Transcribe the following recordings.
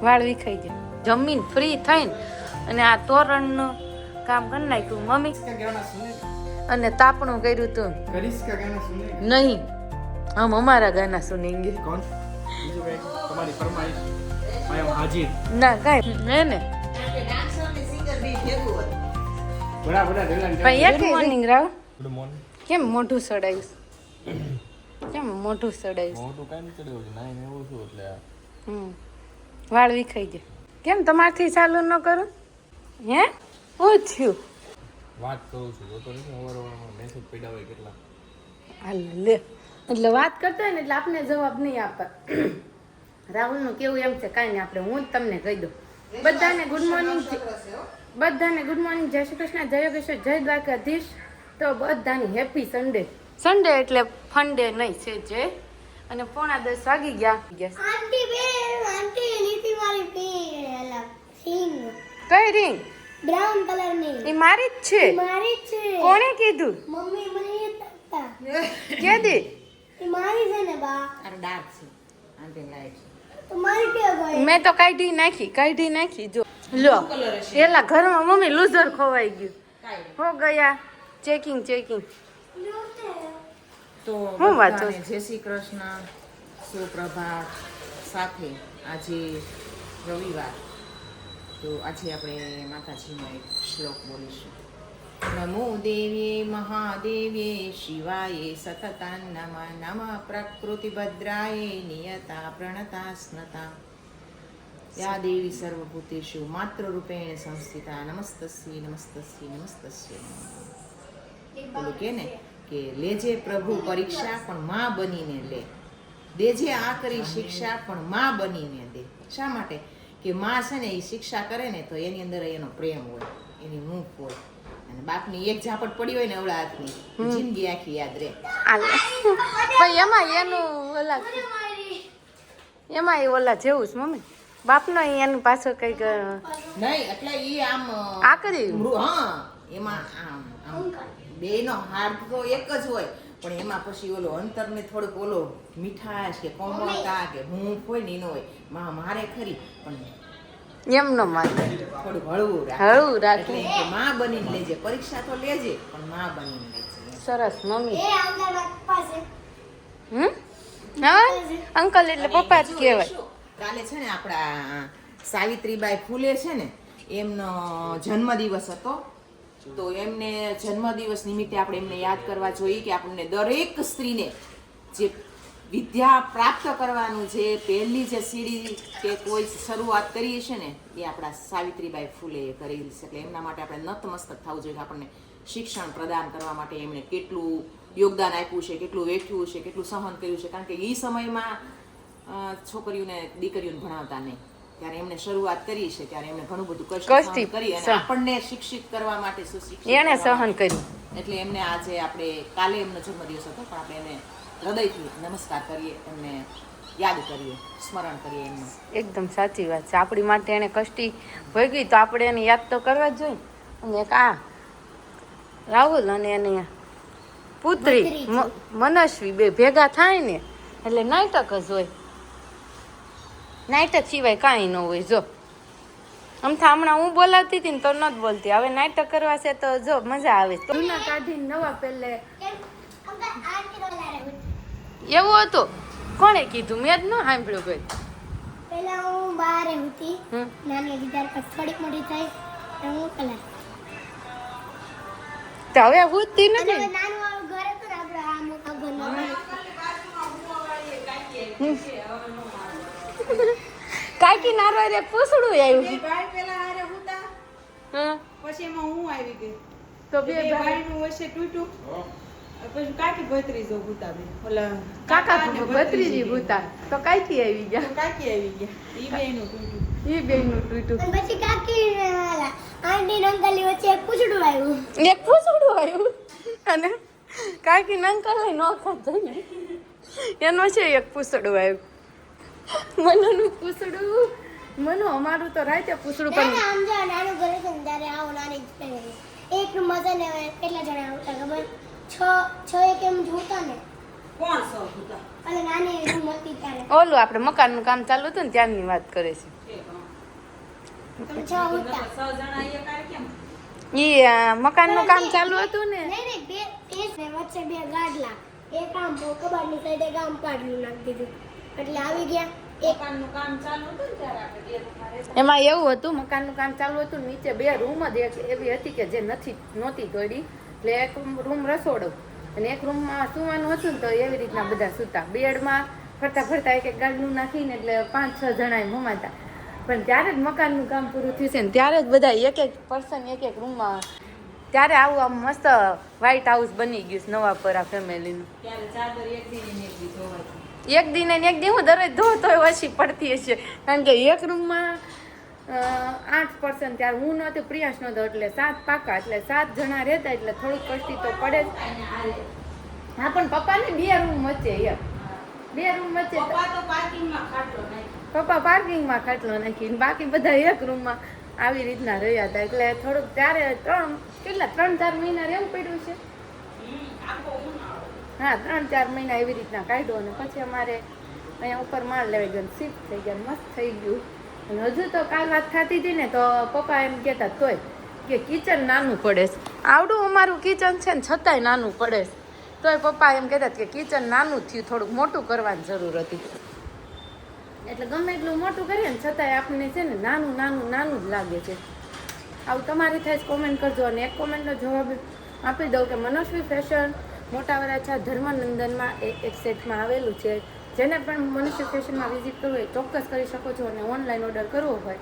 વાળ વિખાઈ ગયા. જમીન ફ્રી થઈને અને આ તોરણનું કામ કરી નાખ્યું મમ્મી. અને તાપણું કર્યું તું નહીં. હમ હમારા ગાના સુનેંગે. ના કાંઈ હે ને ગુડ મોર્નિંગ રાવ. કેમ મોઢું સડાયું? કેમ મોઢું સડાયું? વાળ વિખાઈ ગયા. કેમ તમારથી ચાલુ ન કરું? હે શું થયું? વાત કરું છું તો મેસેજ પડ્યા હોય કેટલા. હાલ લે એટલે વાત કરતા હોય ને એટલે આપને જવાબ નહીં આપે. રાહુલનું કેવું એમ છે કાંઈ નહીં, આપણે હું જ તમને કહી દઉં. બધાને ગુડ મોર્નિંગ. બધાને ગુડ મોર્નિંગ, જય શ્રી કૃષ્ણ, જય યોગેશ્વર, જય દ્વારકાધીશ. તો બધાની હેપી સન્ડે. સન્ડે એટલે ફંડે નહીં છે જે. અને 9:45 વાગી ગયા. કઈ રિંગ? બ્રાઉન કલર ની. એ મારી જ છે. મારી છે. કોણે કીધું? મમ્મી મને એ તકતા. કે દે એ મારી છે ને બા. અરે ડાર્ક છે આંટી લાઈટ તો મારી કે ગઈ. મેં તો કાઢી નાખી જો લો. એલા ઘરમાં મમ્મી લૂઝર ખોવાઈ ગયું. હો ગયા ચેકિંગ. તો હું વાંચો? બધાને જય શ્રી કૃષ્ણ, સુપ્રભાત. સાથે આજે રવિવાર, તો આજે આપણે માતાજીનો એક શ્લોક બોલીશું. નમો દેવ્યે મહાદેવ્યે શિવાય સતતા નમ પ્રકૃતિ ભદ્રાય નિયતા પ્રણતા સ્નતા યા દેવી સર્વભૂતેષુ માતૃરૂપેણ સંસ્થિતા નમસ્તસ્ય. બોલું કે ને કે લેજે પ્રભુ પરીક્ષા પણ માં બનીને લે, દેજે આ કરી શિક્ષા પણ માં બનીને દે. શા માટે? કે માં છે ને એ શિક્ષા કરે ને તો એની અંદર એનો પ્રેમ હોય, એની મૂક હોય. અને બાપની એક ઝાપટ પડી હોય ને અવળા હાથની, જિંદગી આખી યાદ રહે. પણ એમાં એનું ઓલા જેવું છે મમ્મી. બાપનો એનું પાછો કઈક નહીં એટલે એ આમ આ કરી. હા એમાં આમ બેનો હાર્દ તો એક જ હોય, પણ એમાં પછી ઓલો અંતર ને થોડુંક ઓલો મીઠાશ કે કોમળતા કે હું હોય ને એનો હોય. માં મારે ખરી પણ એમનો મારે થોડુંક હળવું હળવું રાખે. રાખે. એટલે માં બનીને લેજે, પરીક્ષા તો લેજે પણ માં બનીને લેજે. સરસ મમ્મી. એ અંદર પપ્પા છે. હા અંકલ એટલે પપ્પા જ કહેવાય. કાલે છે ને આપણા સાવિત્રીબાઈ ફૂલે છે ને એમનો જન્મદિવસ હતો. તો એમને જન્મદિવસ નિમિત્તે આપણે એમને યાદ કરવા જોઈએ કે આપણને દરેક સ્ત્રીને જે વિદ્યા પ્રાપ્ત કરવાનું છે, પહેલી જે સીડી કે કોઈ શરૂઆત કરીએ છે ને એ આપણા સાવિત્રીબાઈ ફૂલે કરેલી છે. એટલે એમના માટે આપણે નતમસ્તક થવું જોઈએ. આપણને શિક્ષણ પ્રદાન કરવા માટે એમણે કેટલું યોગદાન આપ્યું છે, કેટલું વેઠ્યું છે, કેટલું સહન કર્યું છે. કારણ કે એ સમયમાં છોકરીઓને દીકરીઓને ભણાવતા નહીં, ત્યારે એમણે શરૂઆત કરી છે, ત્યારે એમણે ઘણું બધું કષ્ટ કરી અને આપણને શિક્ષિત કરવા માટે સુશિક્ષિત એને સહન કર્યું. એટલે એમને આજે આપણે કાલે એમનો જન્મદિવસ હતો, પણ આપણે એને હૃદયથી નમસ્કાર કરીએ, એમને યાદ કરીએ, સ્મરણ કરીએ એમનું. એકદમ સાચી વાત છે. આપણી માટે એને કષ્ટી ભોગવી તો આપણે એને યાદ તો કરવા જ જોઈએ. અને એક આ રાહુલ અને એની પુત્રી મનસ્વી બે ભેગા થાય ને એટલે નાટક જ હોય. નાટક સિવાય કાંઈ ન હોય. જો આમથા હમણાં હું બોલાવતી હતી ને તો નથી બોલતી, હવે નાટક કરવા છે તો જો મજા આવે. જૂના કાઢીને નવા પહેલે એવું હતું. કોણે કીધું? મેં જ ન સાંભળ્યું કોઈ. પહેલા હું બહાર હતી નાની હતી ત્યાર પછી થોડીક મોટી થઈ તો હું કલાક. તો હવે પૂછતી અને નથી. હવે નાનું વાળું ઘર હતું ને આપણે આ મોટા ઘરમાં કાકી નારો રે પૂછડું આવ્યું. ભાઈ પેલા હારે હતા, હા પછી એમાં હું આવી ગઈ. તો બે ભાઈ નું વચ્ચે તૂટ્યું, પછી કાકી ભત્રીજો હતા બે. ઓલા કાકા ભત્રીજી ભૂતા તો કાકી આવી ગયા. કાકી આવી ગયા. ઈ બે નું તૂટ્યું. એ બેનું તૂટ્યું. અને પછી કાકી ને વાલા આંટી ને અંકલ ની વચ્ચે એક પૂછડું આવ્યું. એક પૂછડું આવ્યું અને કાકી અંકલ ને નોખા જઈને એનો છે એક પૂછડું આવ્યું. મનુનું પૂછડું. મનુ અમારું તો રાતે પૂછડું ના પણ આમ જો નાનું ઘર છે ને ત્યારે આવો નાની જ પહેરી. એક મજા ને કેટલા જણા આવતા ખબર? છ એક એમ જોતા ને કોણ સૌ હતા? અને નાની રૂમ હતી ત્યારે ઓલું આપણે મકાનનું કામ ચાલુ હતું ને ત્યારની વાત કરે છે તમે છ હતા 6 જણા એ કાય કેમ ઈ મકાનનું કામ ચાલુ હતું ને નહીં બે એ છે વચ્ચે બે ગાડલા એક આમ કબાટની સાઈડે ગામ પાડલું નાખી દીધું એટલે આવી ગયા એક મકાનનું કામ ચાલુ હતું ને ત્યારે આપણે બે રૂમમાં રહેતા. એમાં એવું હતું મકાનનું કામ ચાલુ હતું ને નીચે બે રૂમ જ એક એવી હતી કે જે નહોતી તોડી એટલે એક રૂમ રસોડો અને એક રૂમમાં સૂવાનું હતું ને તો એવી રીતના બધા સૂતા બેડમાં ફરતા ફરતા એક એક ગાડલું નાખીને એટલે 5-6 જણાએ મમાતા પણ ત્યારે જ મકાનનું કામ પૂરું થયું છે ને ત્યારે જ બધા એક એક પર્સન એક એક રૂમમાં ત્યારે આવું આમ મસ્ત વ્હાઇટ હાઉસ બની ગયું છે નવા પરા ફેમિલીનું ત્યારે ચાદર એક દી ને એક દી ધોવાતી. એક દિન ને એક દી હું દરરોજ ધોતોય ઓછી પડતી હશે કારણ કે એક રૂમમાં 8% ત્યારે હું નહોતું પ્રિયાંશ નહોતો એટલે 7 પાકા એટલે 7 જણા રહેતા એટલે થોડુંક કષ્ટી તો પડે જ હા પણ પપ્પાને 2 રૂમ વચ્ચે યાર 2 રૂમ વચ્ચે પપ્પા તો પાર્કિંગમાં ખાટલો નાખ્યો. પપ્પા પાર્કિંગમાં ખાટલો નાખીને બાકી બધા એક રૂમમાં આવી રીતના રહ્યા હતા એટલે થોડુંક ત્યારે 3-4 મહિના રહેવું પડ્યું છે આખો ઉનાળો. હા 3-4 મહિના એવી રીતના કાઢ્યો અને પછી અમારે અહીંયા ઉપર માળ લેવાઈ ગયો શિફ્ટ થઈ ગયા મસ્ત થઈ ગયું અને હજુ તો કાલ વાત થતી હતી ને તો પપ્પા એમ કહેતા તોય કે કિચન નાનું પડે છે આવડું અમારું કિચન છે ને છતાંય નાનું પડે છે તોય પપ્પા એમ કહેતા કે કિચન નાનું થયું થોડુંક મોટું કરવાની જરૂર હતી એટલે ગમે એટલું મોટું કરીએ ને છતાંય આપણને છે ને નાનું જ લાગે છે આવું તમારી થાય કોમેન્ટ કરજો અને એક કોમેન્ટનો જવાબ આપી દઉં કે મનસ્વી ફેશન મોટા વરાછા ધર્મનંદનમાં એક સેટમાં આવેલું છે જેને પણ મનસ્વી ફેશનમાં વિઝિટ કરવું હોય ચોક્કસ કરી શકો છો અને ઓનલાઈન ઓર્ડર કરવો હોય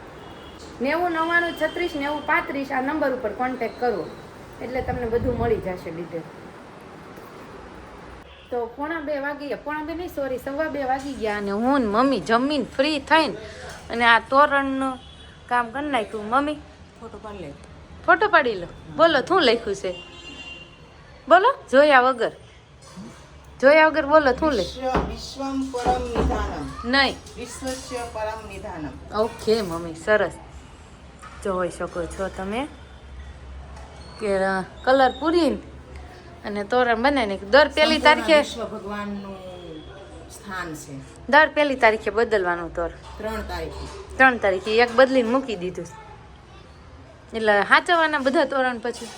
90 99 36 90 35 આ નંબર ઉપર કોન્ટેક્ટ કરવો એટલે તમને બધું મળી જશે ડિટેલ તો 1:30 વાગી ગયા 1:30 નહીં સોરી 2:15 વાગી ગયા અને હું ને મમ્મી જમીન ફ્રી થઈને અને આ તોરણનું કામ કરી નાખ્યું મમ્મી ફોટો પાડી લે ફોટો પાડી લો બોલો શું લખ્યું છે બોલો જોયા વગર બોલો શું લખ વિશ્વમ પરમ નિધાનમ નહીં વિશ્વસ્ય પરમ નિધાનમ ઓકે મમ્મી સરસ જોઈ શકો છો તમે કે કલર પૂરીને અને તોરણ બનાવીને દર પહેલી તારીખે વિશ્વ ભગવાનનું સ્થાન છે દર પહેલી તારીખે બદલવાનું તોરણ 3 તારીખે 3 તારીખે એક બદલીને મૂકી દીધું એટલે સાચવવાના બધા તોરણ પછી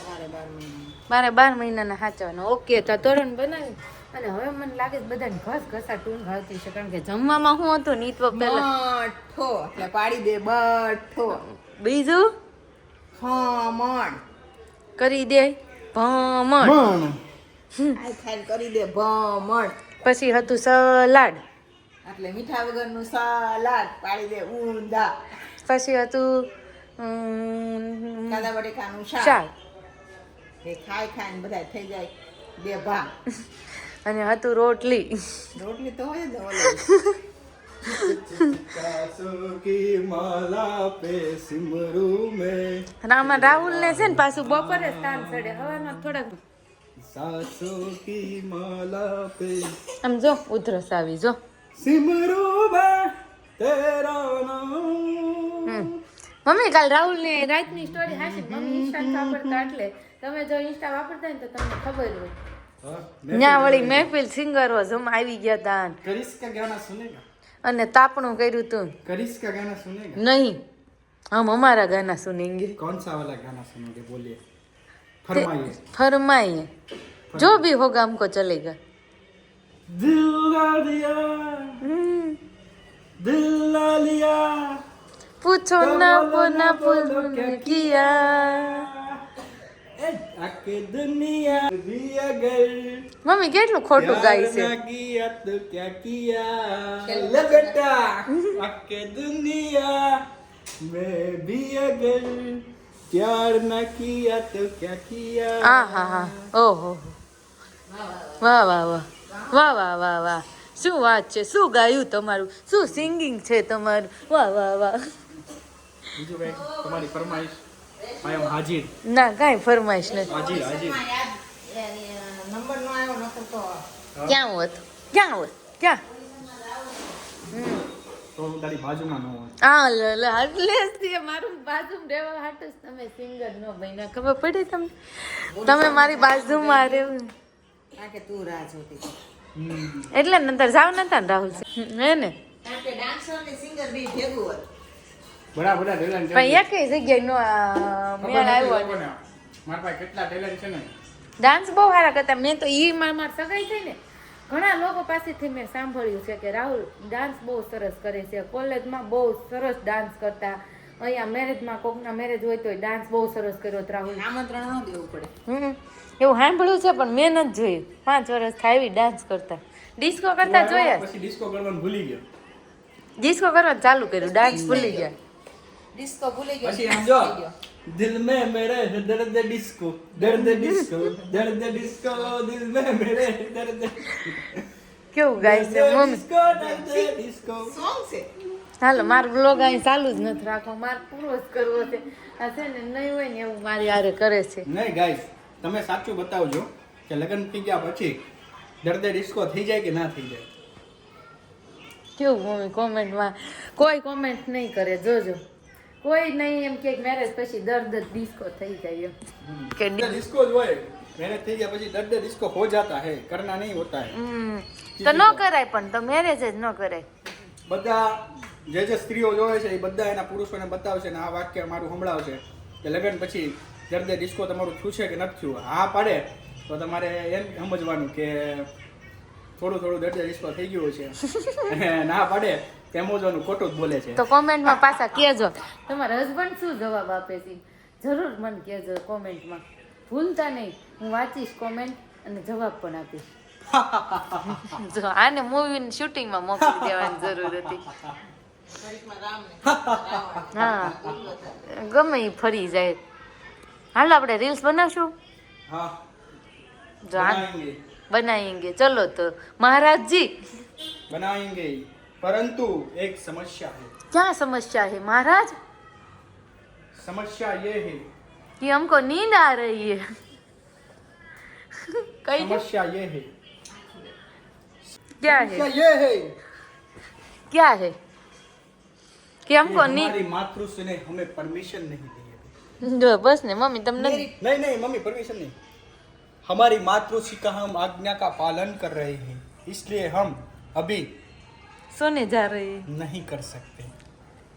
વારે 12 મહિનાના સાચવવાના ઓકે તો તોરણ બનાવી અને હવે મને લાગે છે બધાને ઘસા ટૂંક આવતી છે કારણ કે જમવામાં શું હતું ને ઈ તો પહેલા બઠ્ઠો એટલે પાડી દે બઠ્ઠો બીજું ખમણ કરી દે ભમણ આ ખાઈને કરી દે ભમણ પછી હતું સલાડ એટલે મીઠા વગરનું સલાડ પાડી દે ઊંધા પછી હતું કાંદા બટેકાનું શાક શાક એ ખાઈને બધા થઈ જાય બે ભાગ અને હતું રોટલી રોટલી તો હોય જ ઓલી सासों की माला पे सिमरू में રામા રાહુલ ને છે ને પાછું બપોરે સ્થાન ચડે હવામાં થોડાક सासों की माला पे આમ જો ઉધરસ આવી જો सिमरू में तेरा नाम મમ્મી કાલ રાહુલ ની રાતની સ્ટોરી હાસી મમ્મી ઇન્સ્ટા વાપરતા એટલે તમે જો ઇન્સ્ટા વાપરતા ને તો તમને ખબર હોય ન્યા વળી મહેફિલ સિંગરો જમા આવી ગયા તા करिस का गाना सुनेगा અને તાપણું કર્યું તું करिस का गाना सुनेगा નહીં હમ हमारा गाना सुनेंगे कौन सा वाला गाना सुनोगे बोलिए फरमाइए फरमाइए जो भी होगा हमको चलेगा दिल ला दिया दिल ला लिया पूछो ना पुन किया आके दुनिया भी अगर મમ્મી કેટલું ખોટું ગાય છે प्यार ना किया तो क्या किया ले बेटा आके दुनिया मैं भी अगर प्यार ना किया तो क्या किया આ હા હા ઓહો વાહ વાહ વાહ વાહ વાહ વાહ વાહ શું વાત છે શું ગાયું તમારું શું સિંગિંગ છે તમારું વાહ વાહ વાહ બીજું કઈ તમારી ફરમાઈશ આઈ એમ હાજર ના કાંઈ ફરમાઈશ નથી હાજર હાજર નંબર નો આવ્યો નકર તો ક્યાં હોત ક્યાં તો હું તારી બાજુમાં ન હોય આ લ એટલે મારું બાજુમાં રહેવા હાટું જ તમે સિંગર નો બન્યા ખબર પડી તમને તમે મારી બાજુમાં રહેવું આ કે તું રાહ જોતી એટલે નંતર જાવ નતા ને રાહુલ હે ને કારણ કે ડાન્સર ને સિંગર બી ભેગું હોય. બડા બડા ટેલેન્ટ પણ એકેય જગ્યાએ નો મેળ આવ્યો ને. મારા પાસે કેટલા ટેલેન્ટ છે ને. ડાન્સ બહુ સારા કરતા. મેં તો ઈ માર સગાઈ થઈ ને ઘણા લોકો પાસેથી મેં સાંભળ્યું છે કે રાહુલ ડાન્સ બહુ સરસ કરે છે. કોલેજમાં બહુ સરસ ડાન્સ કરતા. અહીંયા મેરેજમાં કોકના મેરેજ હોય તો ડાન્સ બહુ સરસ કર્યો હતો રાહુલ. આમંત્રણ ન દેવું પડે. એવું સાંભળ્યું છે પણ મેં નથી જોયું. 5 વર્ષ થાય એવી ડાન્સ કરતા. ડિસ્કો કરતા જોયા. પછી ડિસ્કો કરવાનું ભૂલી ગયો. ડિસ્કો કરવાનું ચાલુ કર્યું, ડાન્સ ભૂલી ગયા. ડિસ્કો ભૂલી ગયો. પછી આમ જો દિલ મેં મેરે દર્દ ડિસ્કો દર્દ ડિસ્કો દર્દ ડિસ્કો દિલ મેં મેરે દર્દ કેવું ગાય છે મમ્મી. ડિસ્કો દર્દ ડિસ્કો સોંગ છે. હાલો મારો બ્લોગ અહીં ચાલુ જ નથી રાખવો, મારે પૂરો જ કરવો છે. આ છે ને નહીં હોય ને એવું મારી હારે કરે છે. નહીં ગાઈસ, તમે સાચું બતાવજો કે લગ્ન થઈ ગયા પછી દર્દ ડિસ્કો થઈ જાય કે ના થઈ જાય. કેવું મમ્મી કોમેન્ટમાં કોઈ કોમેન્ટ નહીં કરે, જોજો. કોઈ નહીં એમ કે મેરેજ પછી દર્દ ડિસ્કો થઈ જાય એમ કે ડિસ્કો જ હોય. મેરેજ થઈ ગયા પછી દર્દ ડિસ્કો હો જાતા હે, કરના નહીં હોતા હે. તો ન કરાય, પણ તો મેરેજ જ ન કરાય. બધા જે સ્ત્રીઓ જોવે છે એ બધા એના પુરુષોને બતાવશે ને આ વાક્ય મારું સંભળાવશે કે લગ્ન પછી દર્દ ડિસ્કો તમારું થયું છે કે નથી થયું. હા પાડે તો તમારે એમ સમજવાનું કે થોડું થોડું દર્દ ડિસ્કો થઈ ગયું છે. અને ના પાડે તેમ સમજવાનું ખોટું જ બોલે છે. તો કોમેન્ટમાં પાછા કહેજો તમારા હસબન્ડ શું જવાબ આપે છે. જરૂર મને કહેજો કોમેન્ટમાં, ભૂલતા નહીં. હું વાંચીશ કોમેન્ટ અને જવાબ પણ આપીશ. જો આને મૂવીની શૂટિંગમાં મોકલી દેવાની જરૂર હતી. ઘડીકમાં રામને હા ગમે ઈ ફરી જાય. હાલો આપણે રીલ્સ બનાવશું. હા જો આ બનાएंगे બનાएंगे. ચલો તો મહારાજજી. बनाएंगे परंतु एक समस्या है. क्या समस्या है महाराज? समस्या ये है कि हमको नींद आ रही है. कही दो. समस्या ये है क्या समस्या है? ये है क्या है कि हमको कि नींद. हमारी मातृश्री ने हमें परमिशन नहीं दी है. જો બસ ને મમ્મી તમને नहीं नहीं मम्मी परमिशन नहीं. हमारी मातृश्री का हम आज्ञा का पालन कर रहे हैं, इसलिए हम अभी સોને જા રહી. नहीं कर सकते.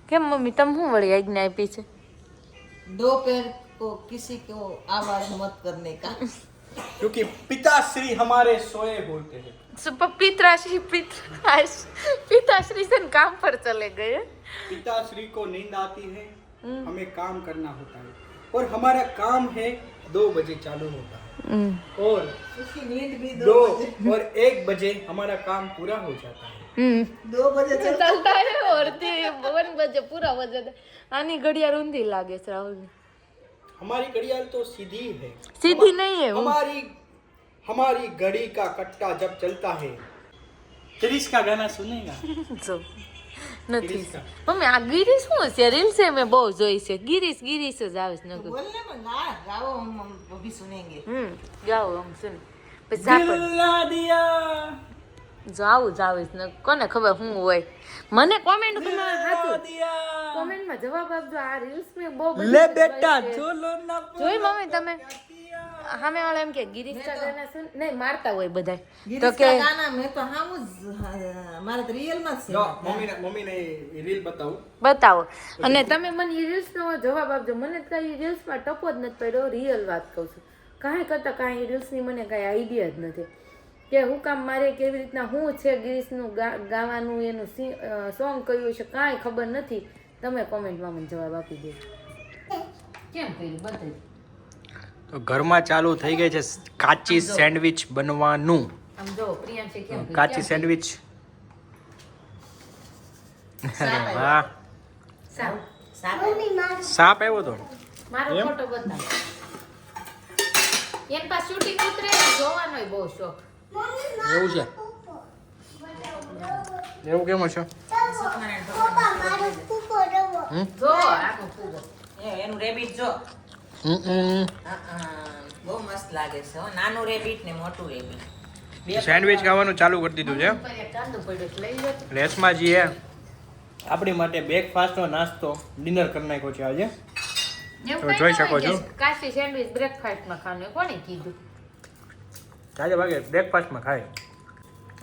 કેમ મમ્મી તમે શું વળી આજ્ઞા આપી છે? दो पैर को किसी को आवाज मत करने का. क्योंकि पिताश्री हमारे सोए होते हैं. पिताश्री से काम पर चले गए. पिताश्री को नींद आती है, हमें काम करना होता है और हमारा काम है 2 बजे चालू होता है और उसकी नींद भी 2 और 1 बजे हमारा काम पूरा हो जाता है. 2 बजे चलता. चलता है और 1 बजे पूरा हो जाता है. आनी घड़ियाल ऊंधी लागे છે રાहुल. हमारी घड़ियाल तो सीधी है. सीधी नहीं है वो. हमारी घड़ी का कट्टा जब चलता है. क्रिश का गाना सुनेगा. જો નથી. ગિરીશ. મમ્મી આ ગિરીશ શું છે? રીલ છે મેં બહુ જોઈ છે. ગિરીશ ગિરીશ જ આવે છે નકર. बोलने में गा गाओ, हम अभी सुनेंगे. ગાઓ આમ છે ને પછી ઝાપડ. दिल ना दिया. જો આવું જ આવે છે ને કોને ખબર શું હોય. મને કોમેન્ટ માં સાચું दिया. કોમેન્ટમાં જવાબ આપજો. આ રીલ્સ મેં બહુ ले बेटा चलो ना. જોઈ મમ્મી તમે સામે વાળા એમ કે ગિરીશ કા ગાના સુન નહીં મારતા હોય બધા તો गिरीश કે का गाना मैं तो हम हमारा तो रियल में से જો મમ્મીને રીલ બતાવું. બતાવો અને તમે મને એ રીલ્સનો જવાબ આપજો. મને કઈ રીલ્સમાં ટપો જ નથી પડ્યો. રિયલ વાત કહું છું. કાંઈ કરતાં કાંઈ રીલ્સની મને કાંઈ આઈડિયા જ નથી કે હું કામ મારે કેવી રીતના શું છે ગિરીશનું ગાવાનું, એનું સોંગ કયું છે કાંઈ ખબર નથી. તમે કોમેન્ટમાં મને જવાબ આપી દેજો. કેમ કર્યું બધે તો ઘરમાં ચાલુ થઈ ગઈ છે કાચી સેન્ડવિચ બનવાનું. આમ જો પ્રિયાંશે કેમ કર્યું? કાચી સેન્ડવિચ. વાહ, સાવ મમ્મી માર સાપ આવ્યો તો. મારો એમ? ફોટો બતાવ. એમ પાસ શૂટિંગ ઉતરે ને જોવાનોય બહુ શોખ. એવું છે? એવું કેમ છે? પપ્પા મારો ફૂફો રવો. જો આખો ફૂગો. એનું રેબિટ જો. બહુ મસ્ત લાગે છે હો. નાનું રેબિટ ને મોટું રેબિટ. સેન્ડવિચ ખાવાનું ચાલુ કરી દીધું છે. ઉપર એક કાંદો પડ્યો એટલે લઈ લો. રેશમાજીએ આપણી માટે બ્રેકફાસ્ટનો નાસ્તો ડિનર કરી નાખ્યો છે આજે. એમ તો કાંઈ જોઈ ન હોય શકો છો. કે કાશી સેન્ડવિચ બ્રેકફાસ્ટમાં ખાવાનું. કોણે કીધું? આજે ભાગે બ્રેકફાસ્ટમાં ખાય.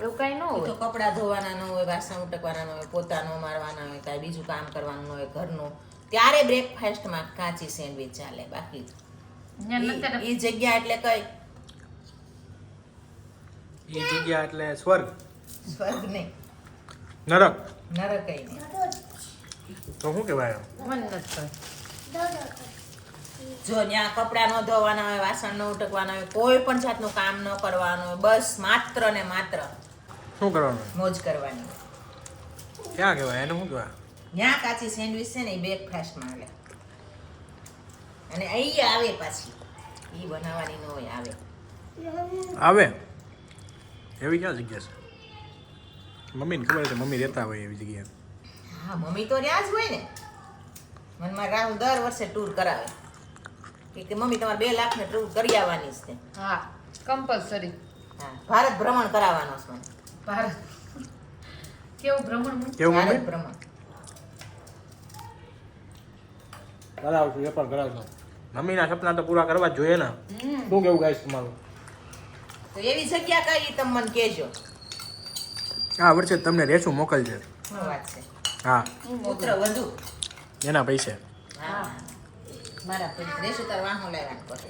એવું કાંઈ ન તો હોય. કપડાં ધોવાના ન હોય, વાસણ ઉટકવાના ન હોય, પોતા ન મારવાના હોય, કાંઈ બીજું કામ કરવાનું ન હોય ઘરનું, ત્યારે બ્રેકફાસ્ટમાં કાચી સેન્ડવિચ ચાલે. બાકી અહીંયા એ જગ્યા એટલે કઈ એ જગ્યા એટલે સ્વર્ગ, સ્વર્ગ નહીં, નરક. નરક કઈ નહીં. તો શું કહેવાય? મન નથી થાય. જો ત્યાં કપડાં ન ધોવાના હોય, વાસણ ન ઉટકવાના હોય, કોઈ પણ જાતનું કામ ન કરવાનું હોય, બસ માત્ર ને માત્ર શું કરવાનું? મોજ કરવાની. ક્યાં કહેવાય એનું શું કહેવાય? ત્યાં કાચી સેન્ડવિચ છે ને એ બ્રેકફાસ્ટમાં આવે. અને અહીંયા આવે પાછી એ બનાવવાની ન હોય, આવે. આવે એવી ક્યાં જગ્યા છે? મમ્મીને ખબર છે, મમ્મી રહેતા હોય એવી જગ્યાએ. હા, મમ્મી તો રહ્યા જ હોય ને. મનમાં રાહુલ દર વર્ષે ટૂર કરાવે કે મમ્મી તમારે 2 લાખને ટૂર કરી આવવાની જ છે. હા, કમ્પલસરી. હા, ભારત ભ્રમણ કરાવવાનો છે મને. ભારત કેવું ભ્રમણ? કેવું ભારત મમ્મી? ભ્રમણ. કરાવશું, એ પણ કરાવશું. મમ્મીના સપના તો પૂરા કરવા જ જોઈએ ને. શું કેવું ગાઈસ તમારું? તો એવી જગ્યા કઈ તમે મને કહેજો. આ વર્ષે તમને રેસું મોકલજે. શું વાત છે? હા, પુત્ર વધુ. એના પૈસે. હા, મારા પૈસા રેશું તાર વાહો લાવવાનું પડે.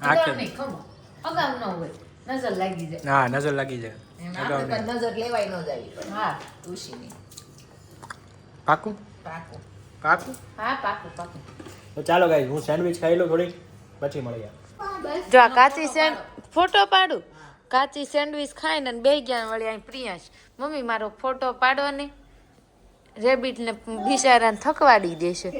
આ અગાઉ કે નહીં, ખમો. અગાઉ ન હોય, નજર લાગી જાય. હા, નજર લાગી જાય. એમ અગાઉ આપણે નહીં. પણ નજર લેવાય ન જાવી પડે. હા ખુશીની. પાકું? પાકું. પાકું. હા, પાકું પાકું. તો ચાલો ગાઈસ, હું સેન્ડવિચ ખાઈ લઉં થોડી, પછી મળીએ. જો આ કાચી ફોટો પાડું. કાચી સેન્ડવિચ ખાઈને બે ગયા વળી અહીં પ્રિયાંશ, મમ્મી મારો ફોટો પાડો ને. રેબિટને બિચારાને થકવાડી દેશે.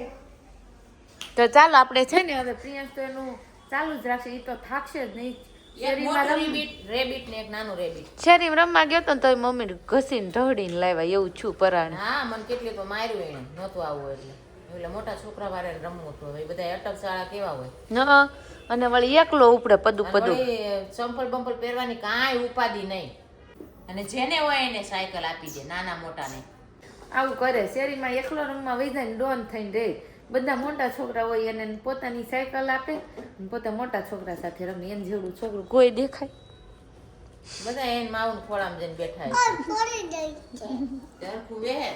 તો ચાલો આપણે છે ને હવે પ્રિયાંશ તો એનું ચાલુ જ રાખશે, એ તો થાકશે જ નહીં. એક શેરીમાં મોટું રમ- રેબિટ ને એક નાનું રેબિટ. શેરીમાં રમવા ગયો તો ને તોય મમ્મી ઘસીને ઢળીને લાવ્યા એવું છું પરાણે. હા, મને કેટલી તો માર્યું એને નહોતું આવવું એટલે મોટા છોકરા વાળા રમવું હતું. હવે બધા અટક શાળા કેવા હોય. ન અને વળી એકલો ઉપડે પદું અને પદું. વળી ચંપલ બંપલ પહેરવાની કાંઈ ઉપાધિ નહીં. અને જેને હોય એને સાયકલ આપી દે, નાના મોટાને. આવું કરે શેરીમાં એકલો રમવા વહી જાય ને ડોન થઈને રહે. બધા મોટા છોકરા હોય એને પોતાની સાયકલ આપે અને પોતે મોટા છોકરા સાથે રમે. એને જેવડું છોકરું કોઈ દેખાય? બધા એને માવું ખોળામાં જઈને બેઠા થોડી ગઈ ત્યારે ખૂબે હે.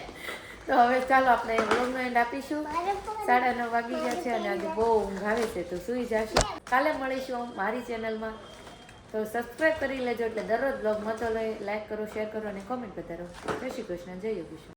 તો હવે ચાલો આપણે વ્લોગનો એન્ડ આપીશું. 9:30 વાગી ગયા છે અને આજે બહુ ઊંઘ આવે છે તો સૂઈ જશું. કાલે મળીશું મારી ચેનલમાં. તો સબસ્ક્રાઈબ કરી લેજો એટલે દરરોજ વ્લોગ મળતો રહે. લાઈક કરો, શેર કરો અને કોમેન્ટ કરતા રહો. જય શ્રી કૃષ્ણ, જય યોગેશ્વર.